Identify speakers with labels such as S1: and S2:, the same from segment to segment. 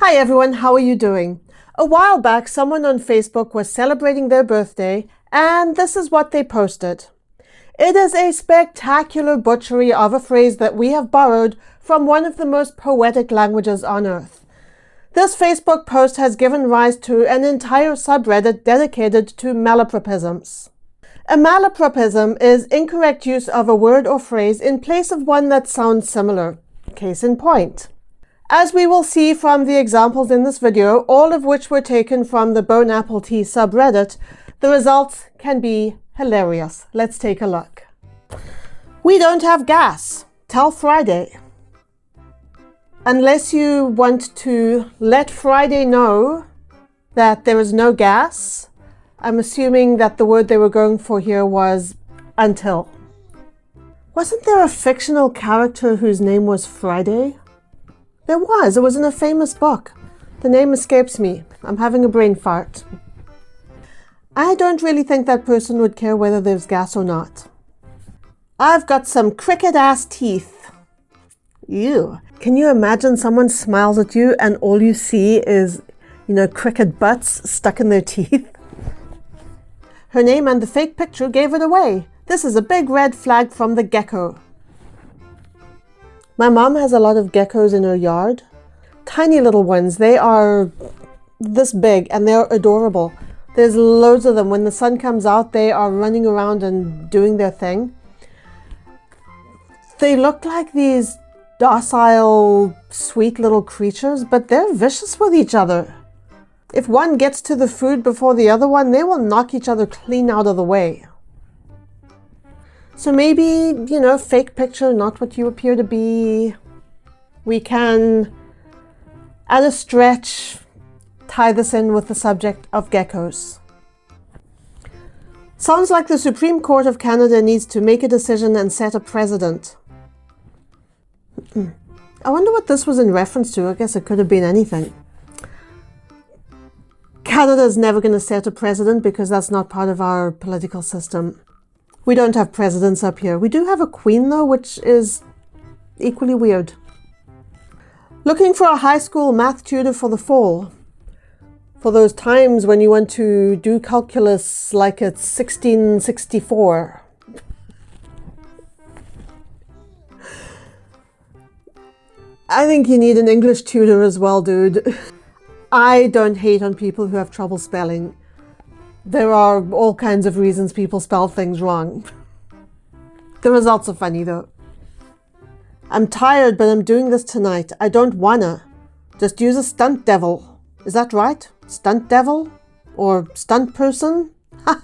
S1: Hi everyone, how are you doing? A while back, someone on Facebook was celebrating their birthday, and this is what they posted. It is a spectacular butchery of a phrase that we have borrowed from one of the most poetic languages on earth. This Facebook post has given rise to an entire subreddit dedicated to malapropisms. A malapropism is incorrect use of a word or phrase in place of one that sounds similar. Case in point. As we will see from the examples in this video, all of which were taken from the BoneAppleTea subreddit, the results can be hilarious. Let's take a look. We don't have gas. Tell Friday. Unless you want to let Friday know that there is no gas, I'm assuming that the word they were going for here was until. Wasn't there a fictional character whose name was Friday? There was. It was in a famous book. The name escapes me. I'm having a brain fart. I don't really think that person would care whether there's gas or not. I've got some cricket-ass teeth. Ew. Can you imagine someone smiles at you and all you see is, cricket butts stuck in their teeth? Her name and the fake picture gave it away. This is a big red flag from the gecko. My mom has a lot of geckos in her yard. Tiny little ones. They are this big and they're adorable. There's loads of them. When the sun comes out, they are running around and doing their thing. They look like these docile, sweet little creatures, but they're vicious with each other. If one gets to the food before the other one, they will knock each other clean out of the way. So maybe, fake picture, not what you appear to be. We can, at a stretch, tie this in with the subject of geckos. Sounds like the Supreme Court of Canada needs to make a decision and set a precedent. I wonder what this was in reference to. I guess it could have been anything. Canada's never going to set a precedent because that's not part of our political system. We don't have presidents up here. We do have a queen though, which is equally weird. Looking for a high school math tutor for the fall. For those times when you want to do calculus like it's 1664. I think you need an English tutor as well, dude. I don't hate on people who have trouble spelling. There are all kinds of reasons people spell things wrong. The results are funny though. I'm tired, but I'm doing this tonight. I don't wanna. Just use a stunt devil. Is that right? Stunt devil? Or stunt person? Ha!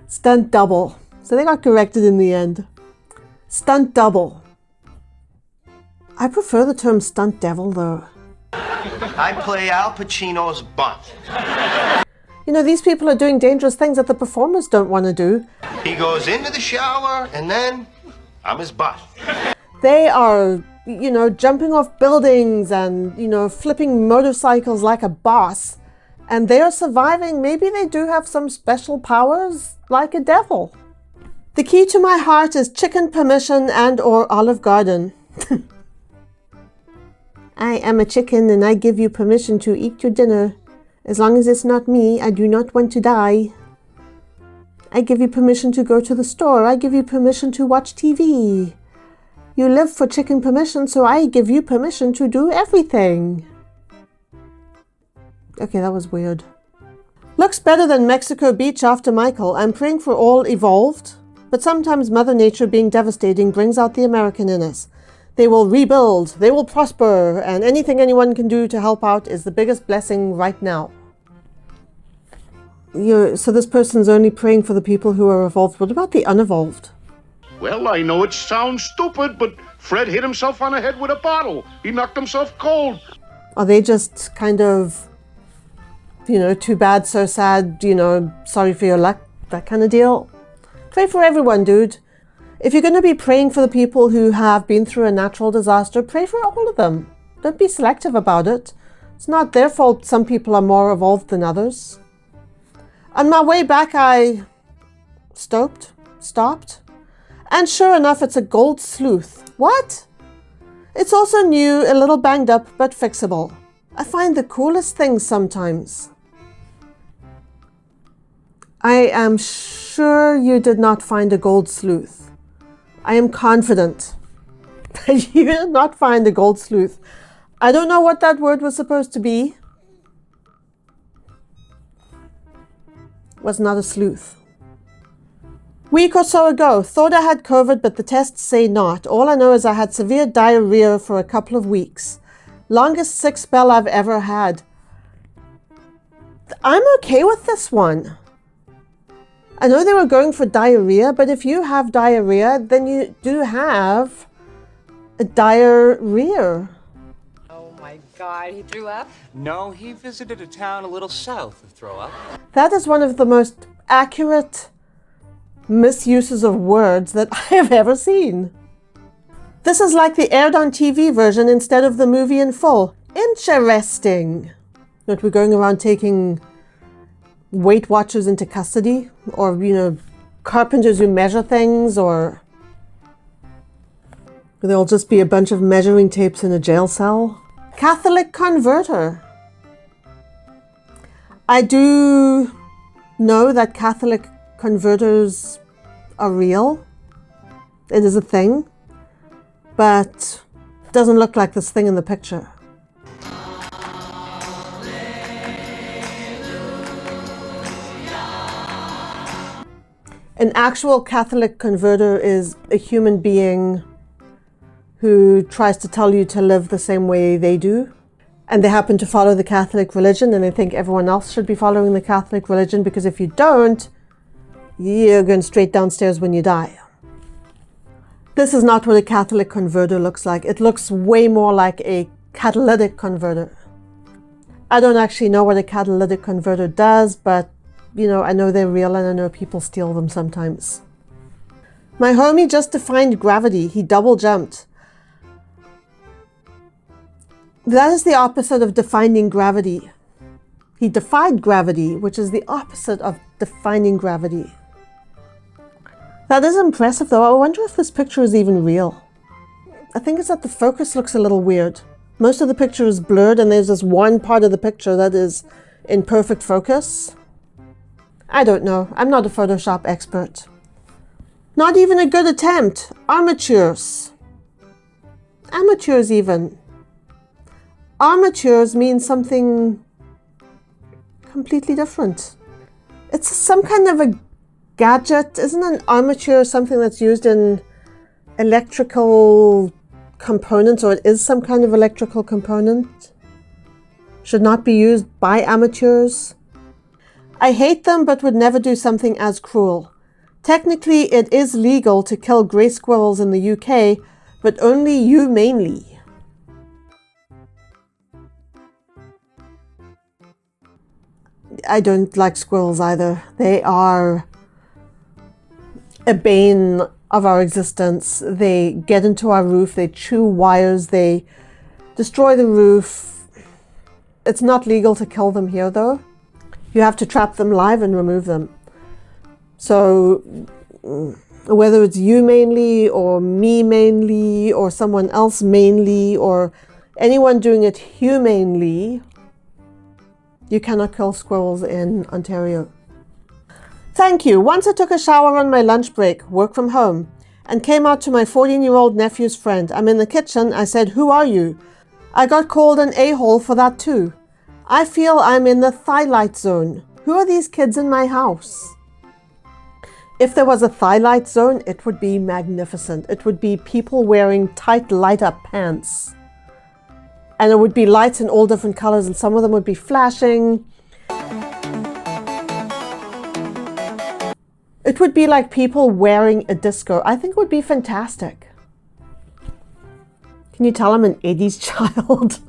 S1: Stunt double. So they got corrected in the end. Stunt double. I prefer the term stunt devil though.
S2: I play Al Pacino's butt.
S1: These people are doing dangerous things that the performers don't want to do.
S2: He goes into the shower and then I'm his butt.
S1: They are, jumping off buildings and, flipping motorcycles like a boss. And they are surviving. Maybe they do have some special powers like a devil. The key to my heart is chicken permission and or Olive Garden. I am a chicken and I give you permission to eat your dinner. As long as it's not me, I do not want to die. I give you permission to go to the store. I give you permission to watch TV. You live for chicken permission, so I give you permission to do everything. Okay, that was weird. Looks better than Mexico Beach after Michael. I'm praying for all evolved, but sometimes Mother Nature being devastating brings out the American in us. They will rebuild, they will prosper, and anything anyone can do to help out is the biggest blessing right now. So this person's only praying for the people who are evolved. What about the unevolved?
S3: Well, I know it sounds stupid, but Fred hit himself on the head with a bottle. He knocked himself cold.
S1: Are they just kind of, too bad, so sad, sorry for your luck, that kind of deal? Pray for everyone, dude. If you're going to be praying for the people who have been through a natural disaster, pray for all of them. Don't be selective about it. It's not their fault some people are more evolved than others. On my way back, I stopped, and sure enough, it's a gold sleuth. What? It's also new, a little banged up, but fixable. I find the coolest things sometimes. I am sure you did not find a gold sleuth. I am confident that you did not find a gold sleuth. I don't know what that word was supposed to be. It was not a sleuth. Week or so ago, thought I had COVID, but the tests say not. All I know is I had severe diarrhea for a couple of weeks. Longest sick spell I've ever had. I'm okay with this one. I know they were going for diarrhea, but if you have diarrhea, then you do have a diarrhea.
S4: Oh my God, he threw up?
S5: No, he visited a town a little south of throw up.
S1: That is one of the most accurate misuses of words that I have ever seen. This is like the aired on TV version instead of the movie in full. Interesting. That we're going around taking Weight Watchers into custody, or, you know, carpenters who measure things, or there'll just be a bunch of measuring tapes in a jail cell. Catholic converter. I do know that Catholic converters are real. It is a thing, but it doesn't look like this thing in the picture. An actual Catholic converter is a human being who tries to tell you to live the same way they do. And they happen to follow the Catholic religion, and they think everyone else should be following the Catholic religion, because if you don't, you're going straight downstairs when you die. This is not what a Catholic converter looks like. It looks way more like a catalytic converter. I don't actually know what a catalytic converter does, but you know, I know they're real, and I know people steal them sometimes. My homie just defined gravity. He double jumped. That is the opposite of defining gravity. He defied gravity, which is the opposite of defining gravity. That is impressive though. I wonder if this picture is even real. I think it's that the focus looks a little weird. Most of the picture is blurred, and there's this one part of the picture that is in perfect focus. I don't know. I'm not a Photoshop expert. Not even a good attempt. Armatures. Amateurs even. Armatures mean something completely different. It's some kind of a gadget. Isn't an armature something that's used in electrical components, or it is some kind of electrical component? Should not be used by amateurs. I hate them, but would never do something as cruel. Technically, it is legal to kill grey squirrels in the UK, but only humanely. I don't like squirrels either. They are a bane of our existence. They get into our roof, they chew wires, they destroy the roof. It's not legal to kill them here though. You have to trap them live and remove them. So whether it's you mainly, or me mainly, or someone else mainly, or anyone doing it humanely, you cannot kill squirrels in Ontario. Thank you. Once I took a shower on my lunch break, work from home, and came out to my 14-year-old nephew's friend. I'm in the kitchen. I said, "Who are you?" I got called an a-hole for that too. I feel I'm in the Thighlight zone. Who are these kids in my house? If there was a Thighlight zone, it would be magnificent. It would be people wearing tight light-up pants. And it would be lights in all different colors, and some of them would be flashing. It would be like people wearing a disco. I think it would be fantastic. Can you tell I'm an 80s child?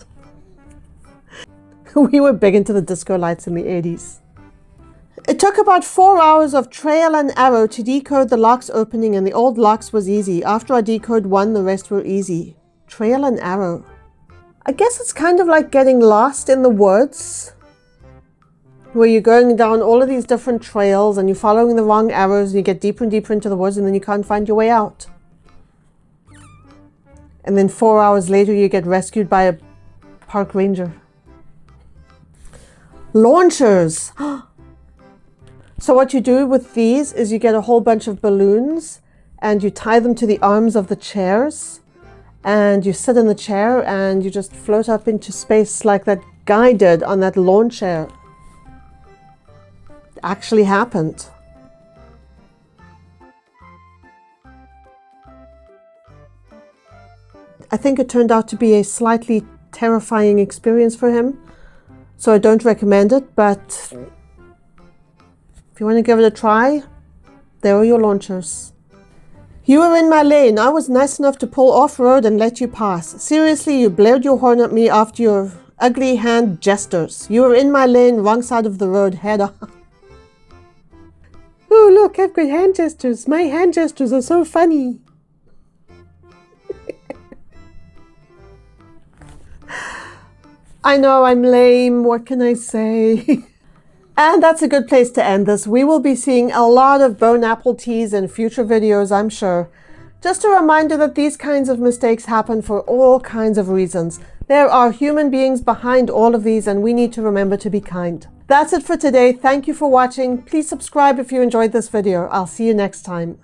S1: We were big into the disco lights in the 80s. It took about 4 hours of trial and error to decode the lock's opening, and the old locks was easy. After I decode one, the rest were easy. Trial and error. I guess it's kind of like getting lost in the woods, where you're going down all of these different trails and you're following the wrong arrows, and you get deeper and deeper into the woods, and then you can't find your way out. And then 4 hours later, you get rescued by a park ranger. Launchers! So what you do with these is you get a whole bunch of balloons and you tie them to the arms of the chairs and you sit in the chair and you just float up into space like that guy did on that lawn chair. It actually happened. I think it turned out to be a slightly terrifying experience for him, so I don't recommend it, but if you want to give it a try, there are your launchers. You were in my lane. I was nice enough to pull off-road and let you pass. Seriously, you blared your horn at me after your ugly hand gestures. You were in my lane, wrong side of the road, head on. Oh, look, I've got hand gestures. My hand gestures are so funny. I know I'm lame. What can I say? And that's a good place to end this. We will be seeing a lot of BoneAppleTeas in future videos, I'm sure. Just a reminder that these kinds of mistakes happen for all kinds of reasons. There are human beings behind all of these, and we need to remember to be kind. That's it for today. Thank you for watching. Please subscribe if you enjoyed this video. I'll see you next time.